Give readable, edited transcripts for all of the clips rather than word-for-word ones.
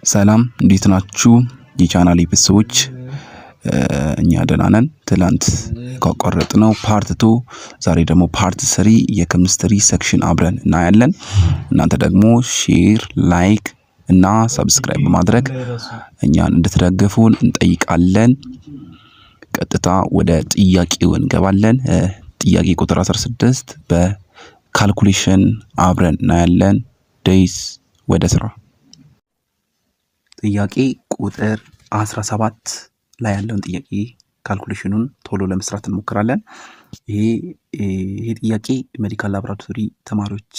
ሰላም እንዴት ናችሁ? የቻናሌ ቤተሰቦች እኛ ደህና ነን። ትላንት ካቋረጥነው ፓርት 2 ዛሬ ደግሞ ፓርት 3 የኬሚስትሪ ሴክሽን አብረን እናያለን። እናንተ ደግሞ ሼር፣ ላይክ እና ሰብስክራይብ በማድረግ እኛን እንድትደግፉን እንጠይቃለን። ቀጥታ ወደ ጥያቄው እንገባለን። ጥያቄ ቁጥር 16 በካልኩሌሽን አብረን እናያለን። ዴይስ ወደ ስራ። ጥያቄ ቁጥር 17 ላይ ያለውን ጥያቄ ካልኩሌሽኑን ቶሎ ለመስራት እንሞክራለን። ይሄ ጥያቄ ሜዲካል ላቦራቶሪ ተማሪዎች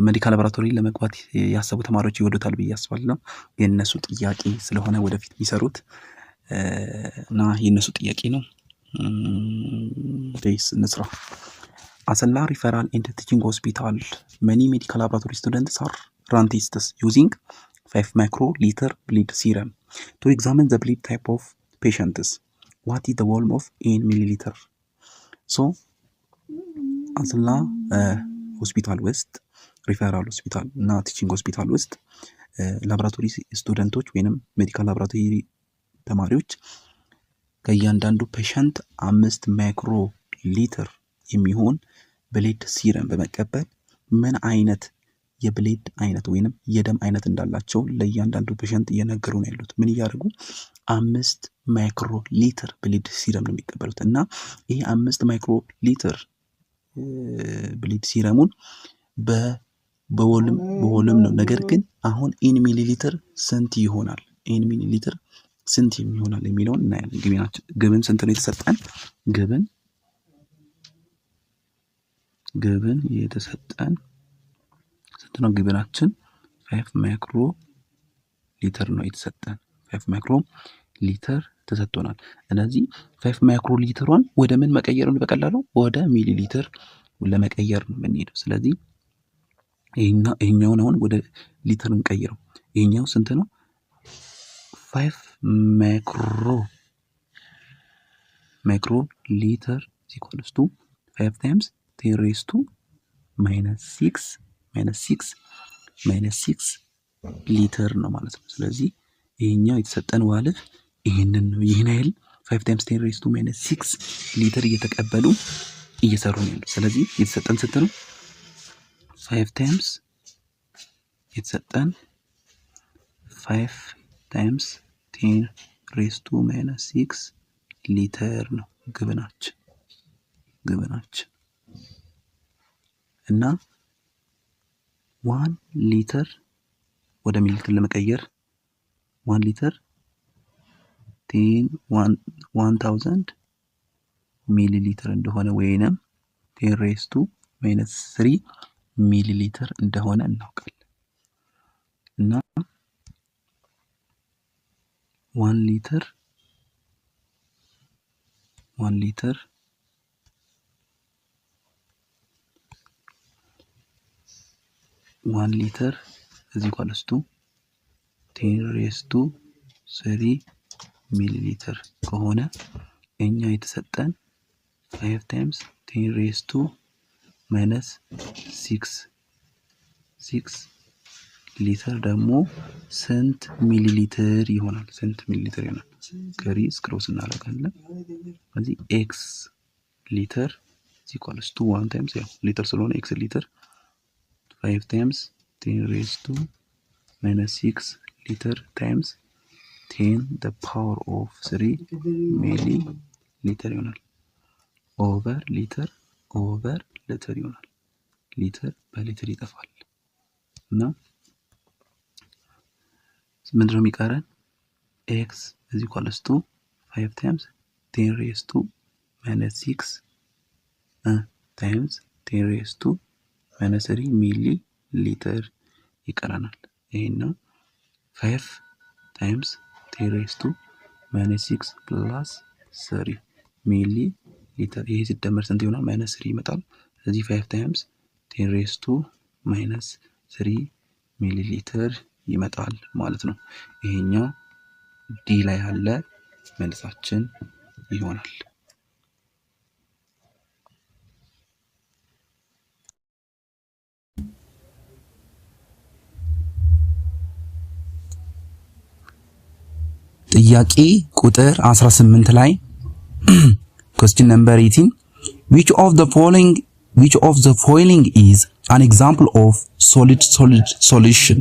ሜዲካል ላቦራቶሪ ለመግባት ያሰቡ ተማሪዎች ይወዱታል ብዬ አስባለሁ። የነሱ ጥያቄ ስለሆነ ወደፊት የሚሰሩት እና የነሱ ጥያቄ ነው። ዴይስ እንስራ። አሰላ ሪፈራል ኤንድ ቲቺንግ ሆስፒታል many medical laboratory students are run tests using 5 microliter bleed serum to examine the bleed type of patients. What is the volume of in milliliter? So አሰላ ሆስፒታል ውስጥ ሪፈራል ሆስፒታል እና ቲቺንግ ሆስፒታል ውስጥ ላቦራቶሪ ስቱደንቶች ወይንም ሜዲካል ላቦራቶሪ ተማሪዎች ከእያንዳንዱ ፔሸንት 5 ማይክሮ ሊትር የሚሆን ብሌድ ሲረም በመቀበል ምን አይነት የብሌድ አይነት ወይንም የደም አይነት እንዳላቸው ለእያንዳንዱ ፔሸንት እየነገሩ ነው ያሉት። ምን እያደረጉ 5 ማይክሮ ሊትር ብሌድ ሲረም ነው የሚቀበሉት እና ይሄ 5 ማይክሮ ሊትር ብሌድ ሲረሙን በቮልዩም ነው። ነገር ግን አሁን ኢን ሚሊ ሊትር ስንት ይሆናል? ኢን ሚሊ ሊትር ስንት ይሆናል የሚለውን እናያለን። ግብን ስንት ነው የተሰጠን? ግብን የተሰጠን ስንት ነው? ግብናችን 5 ማይክሮ ሊትር ነው የተሰጠን። 5 ማይክሮ ሊትር ተሰጥቶናል። ስለዚህ 5 ማይክሮ ሊትሯን ወደ ምን መቀየር ነው? በቀላሉ ወደ ሚሊ ሊትር ለመቀየር ነው የምንሄደው። ስለዚህ ይሄኛውን አሁን ወደ ሊትር እንቀይረው። ይሄኛው ስንት ነው? 5 ማይክሮ ሊትር ኢኳልስ ቱ 5 ታይምስ 10 ሬይዝ ቱ -6 ሊትር ነው ማለት ነው። ስለዚህ ይሄኛው የተሰጠን ዋልፍ ይሄንን ነው። ይሄን ያህል 5 ታይምስ 10 ሬይዝ ቱ -6 ሊትር እየተቀበሉ እየሰሩ ነው። ስለዚህ የተሰጠን ስንት ነው? 5 ታይምስ የተሰጠን 5 ታይምስ 10 ሬይዝ ቱ -6 ሊትር ነው ግብናችን እና 1 ሊትር ወደ ሚሊ ሊትር ለመቀየር 1 ሊትር 1000 ሚሊ ሊትር እንደሆነ ወይንም 10 ሬይዝ ቱ -3 ሚሊ ሊትር እንደሆነ እናውቃለን። እና 1 ሊትር 10 ሬይዝ ቱ 3 ሚሊ ሊትር ከሆነ እኛ የተሰጠን 5 ታይምስ 10 ሬይዝ ቱ -6 ሊትር ደግሞ ስንት ሚሊ ሊትር ይሆናል? ከሪስ ክሮስ እናደርጋለን። ስለዚህ ኤክስ ሊትር ኢኳልስ ቱ 1 ታይምስ ያው ሊትር ስለሆነ ኤክስ ሊትር 5 ታይምስ 10 ሬይዝ ቱ -6 ሊትር ታይምስ 10 the power of 3 ሚሊ ሊትር ይሆናል። ኦቨር ሊትር ይሆናል። ሊትር በሊትር ይጠፋል እና ምንድነው የሚቀረን? ኤክስ ኢኳልስ ቱ 5 ታይምስ 10 ሬይዝ ቱ -6 ታይምስ 10 ሬይዝ ቱ -3 ሚሊ ሊትር ይቀረናል። ይሄን ነው 5 ታይምስ 10 ሬይዝ ቱ -6 ፕላስ 3 ሚሊ ሊትር። ይሄ ሲደመር ስንት ይሆናል? -3 ይመጣል። ስለዚህ 5 ታይምስ 10 ሬይዝ ቱ -3 ሚሊ ሊትር ይመጣል ማለት ነው። ይሄኛው ዲ ላይ ያለ መልሳችን ይሆናል። ጥያቄ ቁጥር 18 ላይ question number 18 which of the following is an example of solid solution?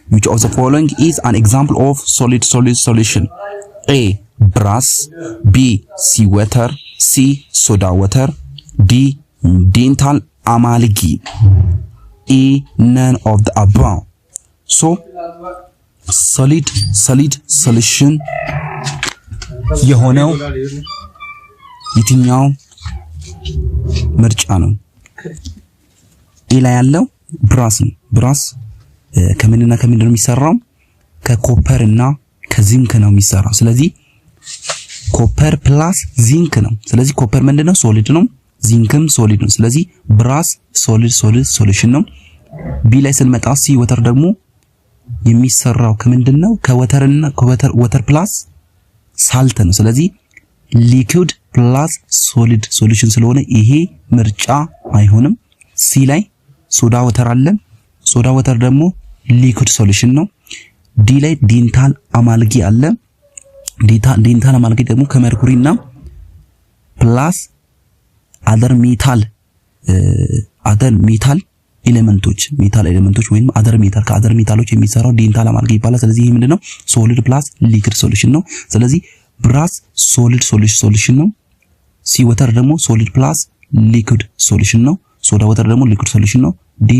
Which of the following is an example of solid solution? A. brass, B. seawater, C. soda water, D. dental amalgam, E. none of the above. So solid solution የሆነው የትኛው ምርጫ ነው? ኤ ላይ ያለው ብራስ ነው። ብራስ ከምንና ከምን ነው የሚሰራው? ከኮፐር እና ከዚንክ ነው የሚሰራው። ስለዚህ ኮፐር ፕላስ ዚንክ ነው። ስለዚህ ኮፐር ምንድነው? ሶሊድ ነው። ዚንክም ሶሊድ ነው። ስለዚህ ብራስ ሶሊድ ሶሉሽን ነው። ቢ ላይ ስንመጣ ሲ ወተር ደግሞ የሚሰራው ከምንድነው? ከወተርና ወተር ፕላስ ሳልት ነው። ስለዚህ ሊኩዊድ ፕላስ ሶሊድ ሶሉሽን ስለሆነ ይሄ ምርጫ አይሆንም። ሲ ላይ ሶዳ ወተር አለ። ሶዳ ወተር ደግሞ ሊኩዊድ ሶሉሽን ነው። ዲ ላይ ዴንታል አማልጊ አለ። ዴንታል አማልጊ ደግሞ ከመርኩሪና ፕላስ አደር ሜታል ኤሌመንቶች ወይም ከአደር ሜታሎች የሚሰራው ዴንታል አማልጊ ይባላል። ስለዚህ ይሄ ምንድነው? ሶሊድ ፕላስ ሊኩዊድ ሶሉሽን ነው። ስለዚህ ብራስ ሶሊድ ሶሉሽን ነው። ሲ ወተር ደግሞ ሶሊድ ፕላስ ሊኩዊድ ሶሉሽን ነው። ሶዳ ወተር ደግሞ ሊኩዊድ ሶሉሽን ነው። ዲ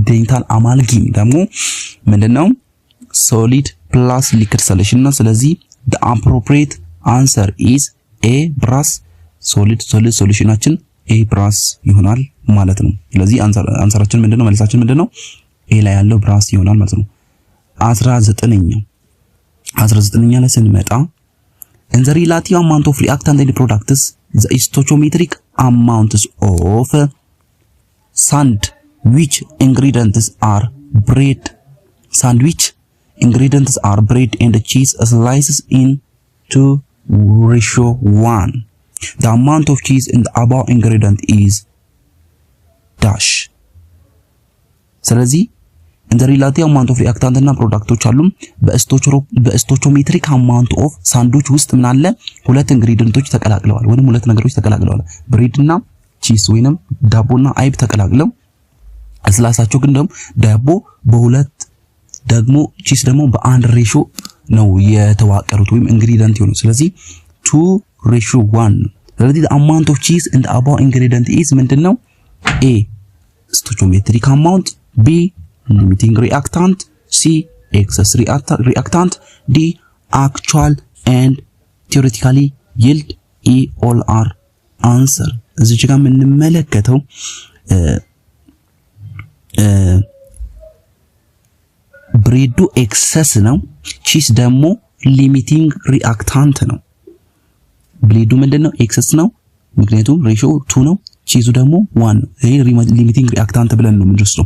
ዴንታል አማልጊም ደግሞ ምንድነው? ሶሊድ ፕላስ ሊኩዊድ ሶሉሽን ነው። ስለዚህ the appropriate answer is A brass ሶሊድ ሶሉሽናችን A brass ይሆናል ማለት ነው። ስለዚህ አንሰራችን ምንድነው? መልሳችን ምንድነው? A ላይ ያለው ብራስ ይሆናል ማለት ነው። 19ኛ ላይ ስንመጣ in the relative amount of reactant and products the stoichiometric amounts of sand which ingredients are bread and cheese slices into ratio 1. The amount of cheese in the above ingredient is dash. ስለዚህ in the relative amount of reactant እና ፕሮዳክቶች አሉ። በስቶይቾሜትሪክ amount of ሳንዶች ውስጥ ምን አለ? ሁለት ኢንግሪዲየንቶች ተቀላቅለዋል ወይንም ሁለት ነገሮች ተቀላቅለዋል። ብሬድ እና ቺስ ወይንም ዳቦና አይብ ተቀላቅለው ስላሳቸው ግን ደግሞ ዳቦ በሁለት ደግሞ ቺስ ደግሞ በአንድ ሬሾ ነው የተዋቀሩት ወይም ኢንግሪዲየንት ይሆኑ። ስለዚህ 2:1 ነው። ስለዚህ the amount of cheese in the above ingredient is ምንድነው? A stoichiometric amount, B limiting reactant, C excess reactant, D actual and theoretically yield, E all are answer. እዚህ ጋር የምንመለከተው ብሬዱ ኤክሰስ ነው። ቺስ ደግሞ ሊሚቲንግ ሪአክታንት ነው። ብሬዱ ምንድነው? ኤክሰስ ነው፣ ምክንያቱም ሬሾ 2 ነው። ቺዙ ደግሞ 1 ነው። ይሄ ሊሚቲንግ ሪአክታንት ብለን ነው የምንወስደው።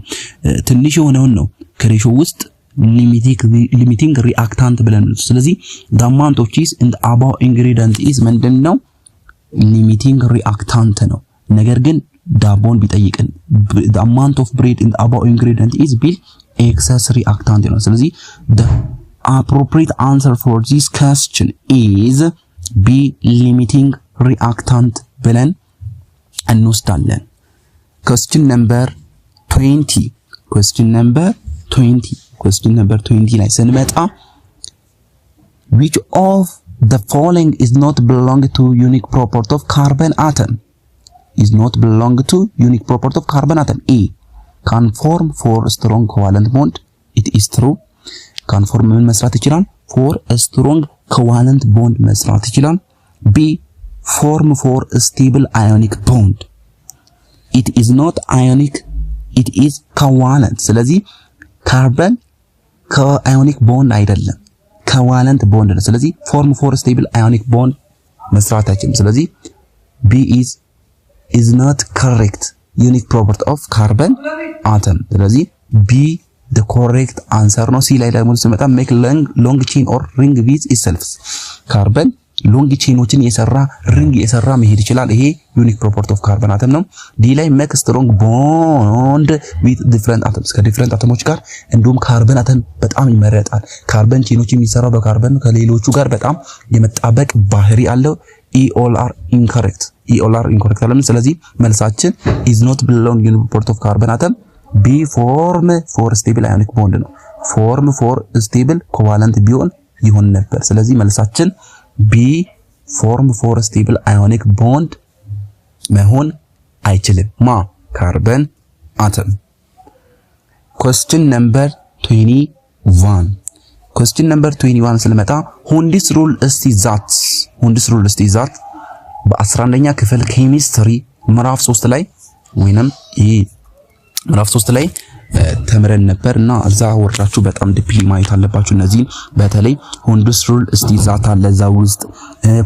ትንሽ የሆነውን ነው ከሬሾ ውስጥ ሊሚቲንግ ሪአክታንት ብለን ነው። ስለዚህ the amount of cheese in the above ingredient is ምንድነው? ሊሚቲንግ ሪአክታንት ነው። ነገር ግን ዳቦን ቢጠይቅን the amount of bread in the above ingredient is ቢል excess reactant ነው። ስለዚህ the appropriate answer for this question is B limiting reactant ብለን እንወስዳለን። question number 20 ላይ ስንመጣ which of the following is not belong to unique property of carbon atom? A can form for strong covalent bond. It is true. can form ምን መስራት ይችላል? for a strong covalent bond መስራት ይችላል። B form for a stable ionic bond. It is not ionic, it is covalent. ስለዚህ ካርበን ከአዮኒክ ቦንድ አይደለም ኮቫለንት ቦንድ ነው። ስለዚህ form for a stable ionic bond መስራት አይችልም። ስለዚህ B is not correct unique property of carbon atom. ስለዚህ B the correct answer ነው። C ላይ ደግሞ ስንመጣ make long chain or ring with itself ካርበን ሎንግ ቼኖችን የሰራ ሪንግ የሰራ መሄድ ይችላል። ይሄ ዩኒክ ፕሮፐርቲ ኦፍ ካርበን አተም ነው። ዲ ላይ ሜክ ስትሮንግ ቦንድ ዊዝ ዲፈረንት አተምስ ከዲፈረንት አተሞች ጋር እንዲሁም ካርበን አተም በጣም ይመረጣል። ካርበን ቼኖች የሚሰራው በካርበን ከሌሎቹ ጋር በጣም የመጣበቅ ባህሪ አለው። ኢኦልአር ኢንኮሬክት አለም። ስለዚህ መልሳችን ኢዝ ኖት ቢሎንግ ዩኒክ ፕሮፐርቲ ኦፍ ካርበን አተም ቢ ፎርም ፎር ስቴብል አዮኒክ ቦንድ ነው። ፎርም ፎር ስቴብል ኮቫለንት ቢሆን ይሆን ነበር። ስለዚህ መልሳችን ቢ ፎርም ፎር ስቴብል አዮኒክ ቦንድ መሆን አይችልም። ካርበን አተም። question number 21 ስለመጣ ሁንዲስ ሩል እስቲ ዛት በ11ኛ ክፍል ኬሚስትሪ ምዕራፍ 3 ላይ ወይንም ምዕራፍ 3 ላይ ተምረን ነበርና እዛ ወርዳችሁ በጣም ዲፕሊ ማየት አለባችሁ። እነዚህን በተለይ ሁንዲስ ሩል እስቲ ዛት አለ እዛ ውስጥ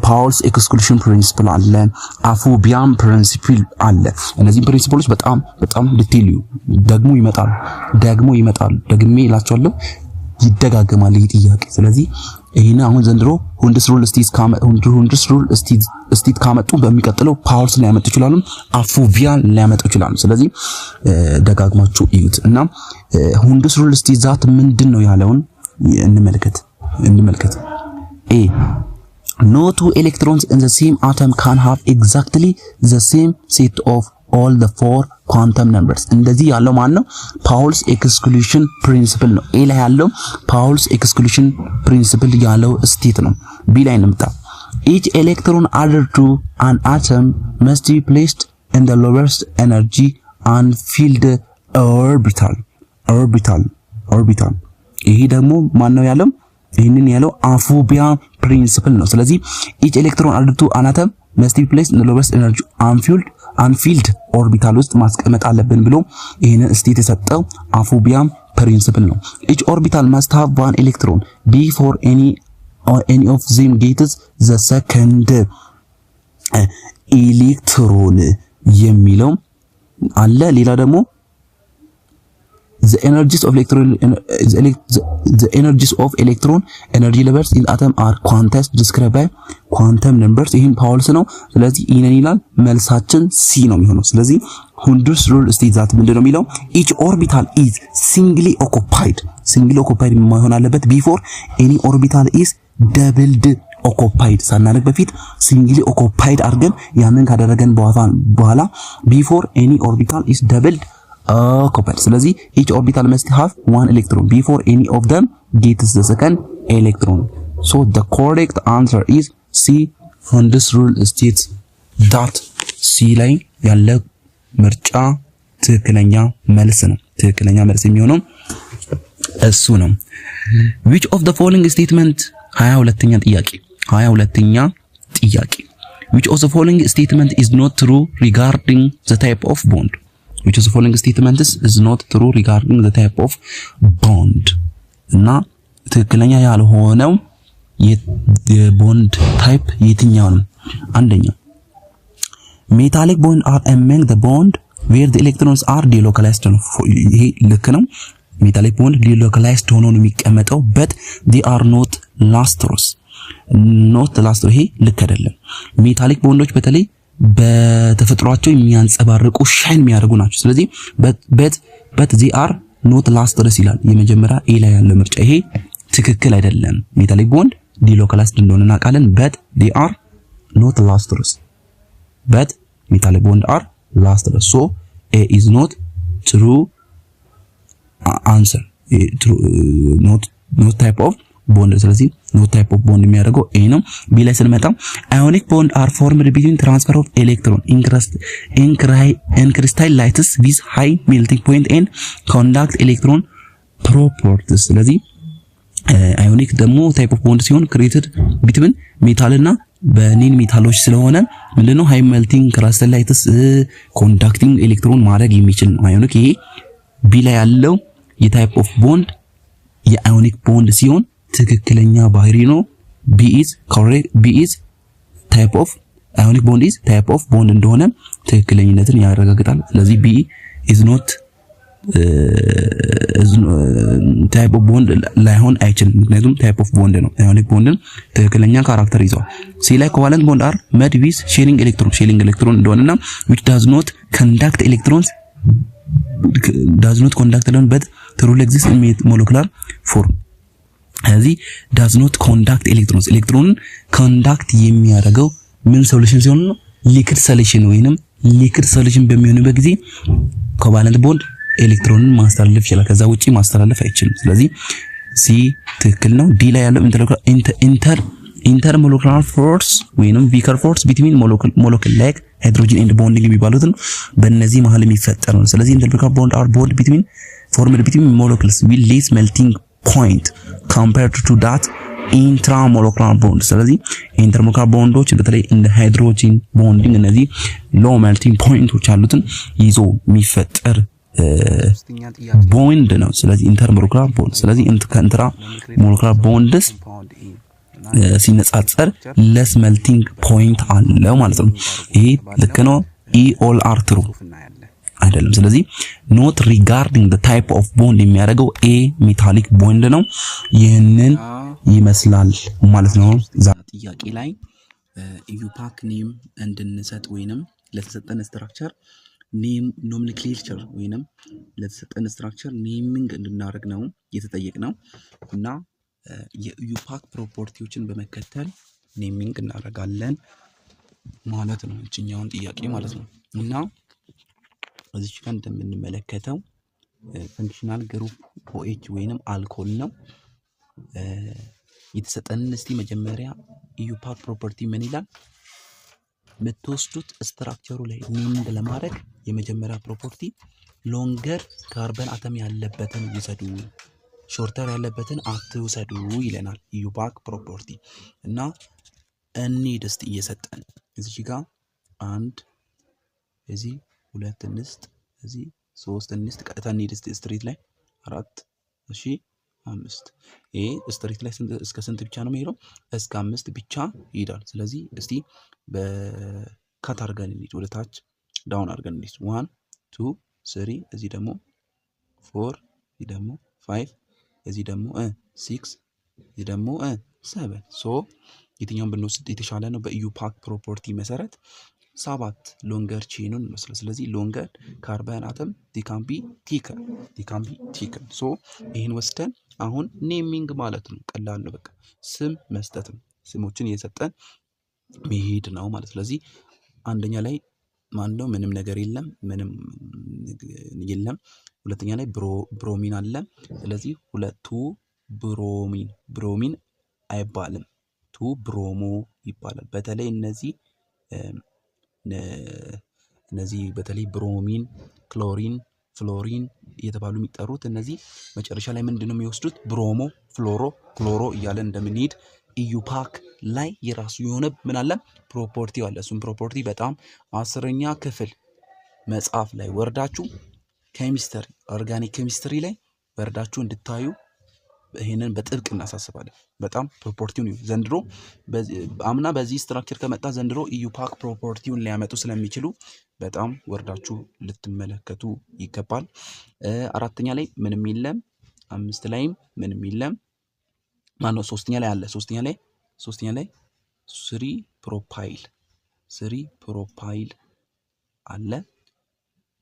ፓውልስ ኤክስክሉዥን ፕሪንሲፕል አለ፣ አፎቢያም ፕሪንሲፕል አለ። እነዚህ ፕሪንሲፕሎች በጣም ዲቴይል ደግሞ ይመጣሉ ደግሜ እላችኋለሁ ይደጋገማል ይህ ጥያቄ። ስለዚህ ይሄን አሁን ዘንድሮ ሁንዲስ ሩል እስቲት ካመጡ በሚቀጥለው ፓውልስ ላይ ያመጡ ይችላሉ፣ አፎቢያን ላይ ያመጡ ይችላሉ። ስለዚህ ደጋግማችሁ እዩት እና ሁንዲስ ሩል እስቲት ዛት ምንድነው ያለውን እንመልከት። ኤ no two electrons in the same atom can have exactly the same set of all the four quantum numbers። እንደዚህ ያለው ማን ነው? ፓውልስ ኤክስክሉዥን ፕሪንሲፕል ነው። ኤ ላይ ያለው ፓውልስ ኤክስክሉዥን ፕሪንሲፕል ያለው ስቴት ነው። ቢ ላይ እንምጣ። each electron added to an atom must be placed in the lowest energy unfilled orbital። ይሄ ደግሞ ማን ነው ያለው? ይሄንን ያለው አፎቢያ ፕሪንሲፕል ነው። ስለዚህ each electron added to an atom must be placed in the lowest energy unfilled orbital ውስጥ ማስቀመጥ አለብን ብሎ ይሄንን ስቴት የሰጠው አፎቢያ ፕሪንሲፕል ነው። each orbital must have one electron before any of them gets the second electron የሚለው አለ። ሌላ ደግሞ the energies of electron energy levels in atom are quantities described by quantum numbers። ይሄን ፓውልስ ነው። ስለዚህ ይሄንን ይላል። መልሳችን ሲ ነው የሚሆነው። ስለዚህ ሁንዲስ ሩል እስቲት ዛት ምንድነው የሚለው? each orbital is singly occupied መሆን አለበት before any orbital is doubled occupied ሳናደርግ በፊት singly occupied አድርገን ያንን ካደረገን በኋላ before any orbital is doubled occupied። ስለዚህ each orbital must have one electron before any of them gets the second electron. So the correct answer is C. ሁንዲስ ሩል states that C ላይ ያለ ምርጫ ትክክለኛ መልስ ነው። ትክክለኛ መልስ የሚሆነው እሱ ነው። which of the following statement 22ኛ ጥያቄ which of the following statement is not true regarding the type of bond? which of the following statements is not true regarding the type of bond? እና ትክክለኛ ያልሆነው የቦንድ ታይፕ የትኛው ነው? አንደኛ metallic bond are among the bond where the electrons are delocalized ነው። ይሄ ልክ ነው። ሜታሊክ ቦንድ delocalized ሆኖ ነው የሚቀመጠው but they are not lustrous ይሄ ልክ አይደለም። ሜታሊክ ቦንዶች በተለይ በተፈጥሯቸው የሚያንጸባርቁ ሻይን የሚያደርጉ ናቸው። ስለዚህ but they are not lustrous ይላል። የመጀመሪያ ኤ ላይ ያለው ምርጫ ይሄ ትክክል አይደለም። ሜታሊክ ቦንድ delocalized እንደሆነ እናውቃለን but they are not lustrous but metallic bond are lustrous. So A is not true answer. not type of bond። ስለዚህ not type of bond የሚያደርገው A ነው። B ላይ ስንመጣ ionic bond are formed between transfer of electron in crystallites with high melting point and conduct electron properties። ስለዚህ ionic ደግሞ type of bond ሲሆን created between metal እና በኔን ሜታሎች ስለሆነ ምንድነው ሃይ ሜልቲንግ ክሪስታላይትስ ኮንዳክቲንግ ኤሌክትሮን ማድረግ የሚችል ነው አዮኒክ። ይሄ ቢ ላይ ያለው የታይፕ ኦፍ ቦንድ የአዮኒክ ቦንድ ሲሆን ትክክለኛ ባህሪ ነው። ቢ ኢዝ ኮሬክት። ቢ ኢዝ ታይፕ ኦፍ አዮኒክ ቦንድ ኢዝ ታይፕ ኦፍ ቦንድ እንደሆነ ትክክለኝነትን ያረጋግጣል። ስለዚህ ቢ ኢዝ ኖት ታይፕ ኦፍ ቦንድ ላይሆን አይችልም። ምክንያቱም ታይፕ ኦፍ ቦንድ ነው። አዮኒክ ቦንድን ትክክለኛ ካራክተር ይዘዋል። ሲ ላይ ኮቫለንት ቦንድ አር መድ ዊዝ ሼሪንግ ኤሌክትሮን እንደሆነና which does not conduct electrons but truly exists in molecular form። ስለዚህ does not conduct electrons ኤሌክትሮንን ኮንዳክት የሚያደርገው ምን ሶሉሽን ሲሆን ነው? ሊክድ ሶሉሽን ወይንም ሊክድ ሶሉሽን በሚሆንበት ጊዜ ኮቫለንት ቦንድ ኤሌክትሮንን ማስተላለፍ ይችላል። ከዛ ውጪ ማስተላለፍ አይችልም። ስለዚህ ሲ ትክክል ነው። ዲ ላይ ያለው ኢንተርሞለኩላር ፎርስ ወይንም ቪከር ፎርስ ቢትዊን ሞለኪል ላይክ ሃይድሮጅን ኤንድ ቦንዲንግ የሚባሉትን በእነዚህ መሀል የሚፈጠር ነው። ስለዚህ ኢንተርሞለኩላር ቦንድ አር ቦንድ formed between molecules with less melting point compared to that intramolecular bond። ስለዚህ ኢንተርሞለኩላር ቦንዶች በተለይ እንደ ሃይድሮጂን ቦንዲንግ እነዚህ ሎ ሜልቲንግ ፖይንቶች ያሉትን ይዞ የሚፈጠር ቦንድ ነው። ስለዚህ ኢንተርሞለኩላር ቦንድ። ስለዚህ ከኢንትራ ሞለኩላር ቦንድስ ሲነጻጸር ለስ ሜልቲንግ ፖይንት አለው ማለት ነው። ይሄ ልክ ነው። ኢ ኦል አር ትሩ አይደለም። ስለዚህ ኖት ሪጋርዲንግ ዘ ታይፕ ኦፍ ቦንድ የሚያደርገው ኤ ሜታሊክ ቦንድ ነው። ይህንን ይመስላል ማለት ነው። ጥያቄ ላይ ኢዩፓክ ኔም እንድንሰጥ ወይንም ለተሰጠን ስትራክቸር ኔም ኖሜንክሌቸር ወይንም ለተሰጠን ስትራክቸር ኔሚንግ እንድናደርግ ነው የተጠየቅነው እና የኢዩፓክ ፕሮፐርቲዎችን በመከተል ኔሚንግ እናደርጋለን ማለት ነው። እችኛውን ጥያቄ ማለት ነው እና እዚህ ጋር እንደምንመለከተው ፈንክሽናል ግሩፕ OH ወይንም አልኮል ነው የተሰጠንን። እስቲ መጀመሪያ ኢዩፓክ ፕሮፐርቲ ምን ይላል? የምትወስዱት ስትራክቸሩ ላይ ኔሚንግ ለማድረግ የመጀመሪያ ፕሮፐርቲ ሎንገር ካርበን አተም ያለበትን ውሰዱ፣ ሾርተር ያለበትን አትውሰዱ ይለናል ኢዩፓክ ፕሮፐርቲ እና እንሂድ እስቲ እየሰጠን እዚህ ጋር አንድ እዚህ ሁለት እንስት እዚህ ሶስት እንስት ቀጥታ እንሂድ እስቲ ስትሪት ላይ አራት እሺ አምስት። ይሄ ስትሪት ላይ እስከ ስንት ብቻ ነው የሚሄደው? እስከ 5 ብቻ ይሄዳል። ስለዚህ እስቲ በካት አድርገን እንሂድ፣ ወደ ታች ዳውን አድርገን እንሂድ። 1 2 3 እዚህ ደግሞ 4 እዚህ ደግሞ 5 እዚህ ደግሞ 6 እዚህ ደግሞ 7 ሶ የትኛውን ብንወስድ የተሻለ ነው? በኢዩፓክ ፕሮፐርቲ መሰረት 7 ሎንገር ቼኑን እንወስድ። ስለዚህ ሎንገር ካርበን አተም ዲካምቢ ቲከር ሶ ይሄን ወስደን አሁን ኔሚንግ ማለት ነው። ቀላል ነው። በቃ ስም መስጠት ነው። ስሞችን እየሰጠን መሄድ ነው ማለት። ስለዚህ አንደኛ ላይ ማን ነው? ምንም ነገር የለም፣ ምንም የለም። ሁለተኛ ላይ ብሮሚን አለ። ስለዚህ ሁለቱ ብሮሚን አይባልም፣ ቱ ብሮሞ ይባላል። በተለይ እነዚህ በተለይ ብሮሚን፣ ክሎሪን፣ ፍሎሪን እየተባሉ የሚጠሩት እነዚህ መጨረሻ ላይ ምንድነው የሚወስዱት? ብሮሞ፣ ፍሎሮ፣ ክሎሮ እያለን እንደምንሄድ ኢዩፓክ ላይ የራሱ የሆነ ምን አለ? ፕሮፐርቲ አለ። እሱም ፕሮፐርቲ በጣም 10ኛ ክፍል መጽሐፍ ላይ ወርዳችሁ ኬሚስትሪ ኦርጋኒክ ኬሚስትሪ ላይ ወርዳችሁ እንድታዩ ይሄንን በጥብቅ እናሳስባለን። በጣም ፕሮፐርቲውን ዘንድሮ አምና በዚህ ስትራክቸር ከመጣ ዘንድሮ ኢዩፓክ ፕሮፐርቲውን ሊያመጡ ስለሚችሉ በጣም ወርዳችሁ ልትመለከቱ ይገባል። አራተኛ ላይ ምንም የለም፣ አምስት ላይም ምንም የለም። ማነው ሶስተኛ ላይ አለ። ሶስተኛ ላይ ስሪ ፕሮፓይል አለ።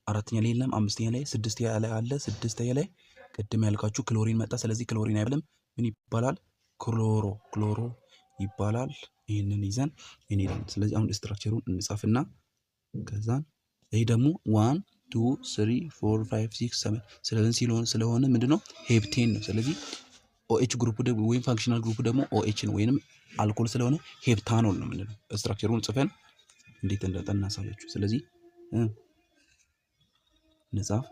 አራተኛ ላይ የለም። አምስተኛ ላይ ስድስተኛ ላይ አለ። ስድስተኛ ላይ ቅድም ያልኳችሁ ክሎሪን መጣ። ስለዚህ ክሎሪን አይብልም፣ ምን ይባላል? ክሎሮ ይባላል። ይህንን ይዘን እንሄዳለን። ስለዚህ አሁን ስትራክቸሩን እንጻፍና ከዛን ይሄ ደግሞ 1 2 3 4 5 6 7 ስለሆነ ምንድነው? ሄፕቴን ነው። ስለዚህ OH ግሩፕ ደግሞ ወይም ፋንክሽናል ግሩፕ ደግሞ OH ነው ወይንም አልኮል ስለሆነ ሄፕታኖል ነው የምንለው። ስትራክቸሩን ጽፈን እንዴት እንደጠና ሳያችሁ። ስለዚህ ነጻፍ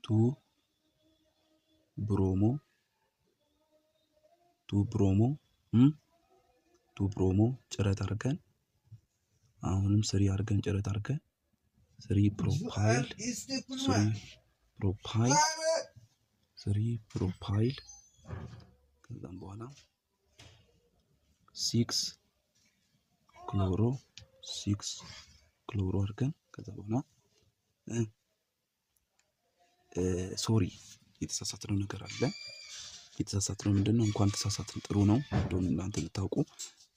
2 ብሮሞ ጭረት አድርገን አሁንም ስሪ አድርገን ጭረት አድርገን ስሪ ፕሮፓይል ከዛም በኋላ 6 ክሎሮ አድርገን ከዛ በኋላ ሶሪ የተሳሳትነው ነገር አለ። የተሳሳትነው ምንድነው? እንኳን ተሳሳትን ጥሩ ነው እንደሆነ እናንተ ልታውቁ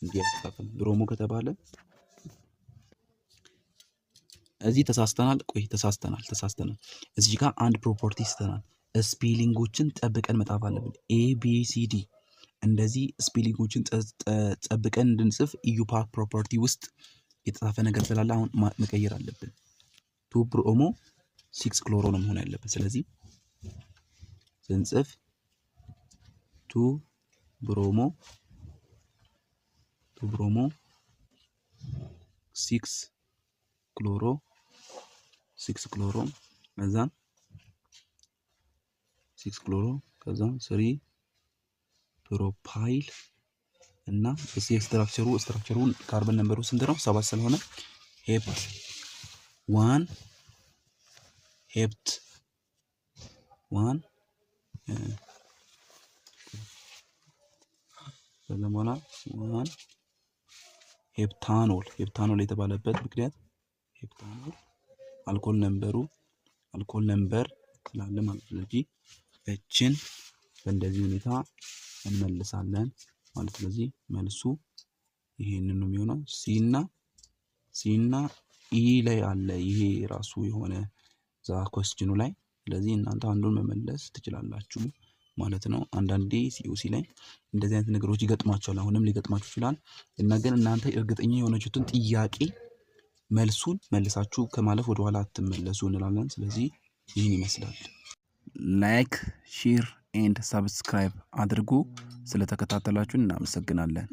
እንዲህ አይጻፍም። ብሮሞ ከተባለ እዚህ ተሳስተናል። ቆይ ተሳስተናል። እዚህ ጋር አንድ ፕሮፐርቲ ስተናል። ስፔሊንጎችን ጠብቀን መጻፍ አለብን። ኤ ቢ ሲ ዲ እንደዚህ ስፔሊንጎችን ጠብቀን እንድንጽፍ ኢዩ ፓርክ ፕሮፐርቲ ውስጥ የተጻፈ ነገር ስላለ አሁን መቀየር አለብን። 2 ብሮሞ 6 ክሎሮ ነው መሆን ያለበት። ስለዚህ ስንጽፍ 2 ብሮሞ 6 ክሎሮ ከዛን 6 ክሎሮ ከዛን 3 ፕሮፓይል እና እዚህ ስትራክቸሩን ካርበን ነምበሩ ስንት ነው? 7 ስለሆነ ሄፕት 1 ለማና 1 ሄፕታኖል የተባለበት ምክንያት ሄፕታኖል አልኮል ነምበር ስላለ ማለት ነው። ስለዚህ እችን በእንደዚህ ሁኔታ እንመልሳለን ማለት። ስለዚህ መልሱ ይሄንን ነው የሚሆነው። ሲና ኢ ላይ አለ ይሄ ራሱ የሆነ ዛ ኮስችኑ ላይ። ስለዚህ እናንተ አንዱን መመለስ ትችላላችሁ ማለት ነው። አንዳንዴ ሲኦሲ ላይ እንደዚህ አይነት ነገሮች ይገጥማቸዋል። አሁንም ሊገጥማችሁ ይችላል እና ግን እናንተ እርግጠኛ የሆነችሁትን ጥያቄ መልሱን መልሳችሁ ከማለፍ ወደ ኋላ አትመለሱ እንላለን። ስለዚህ ይህን ይመስላል። ላይክ ሼር ኤንድ ሰብስክራይብ አድርጉ። ስለተከታተላችሁን እናመሰግናለን።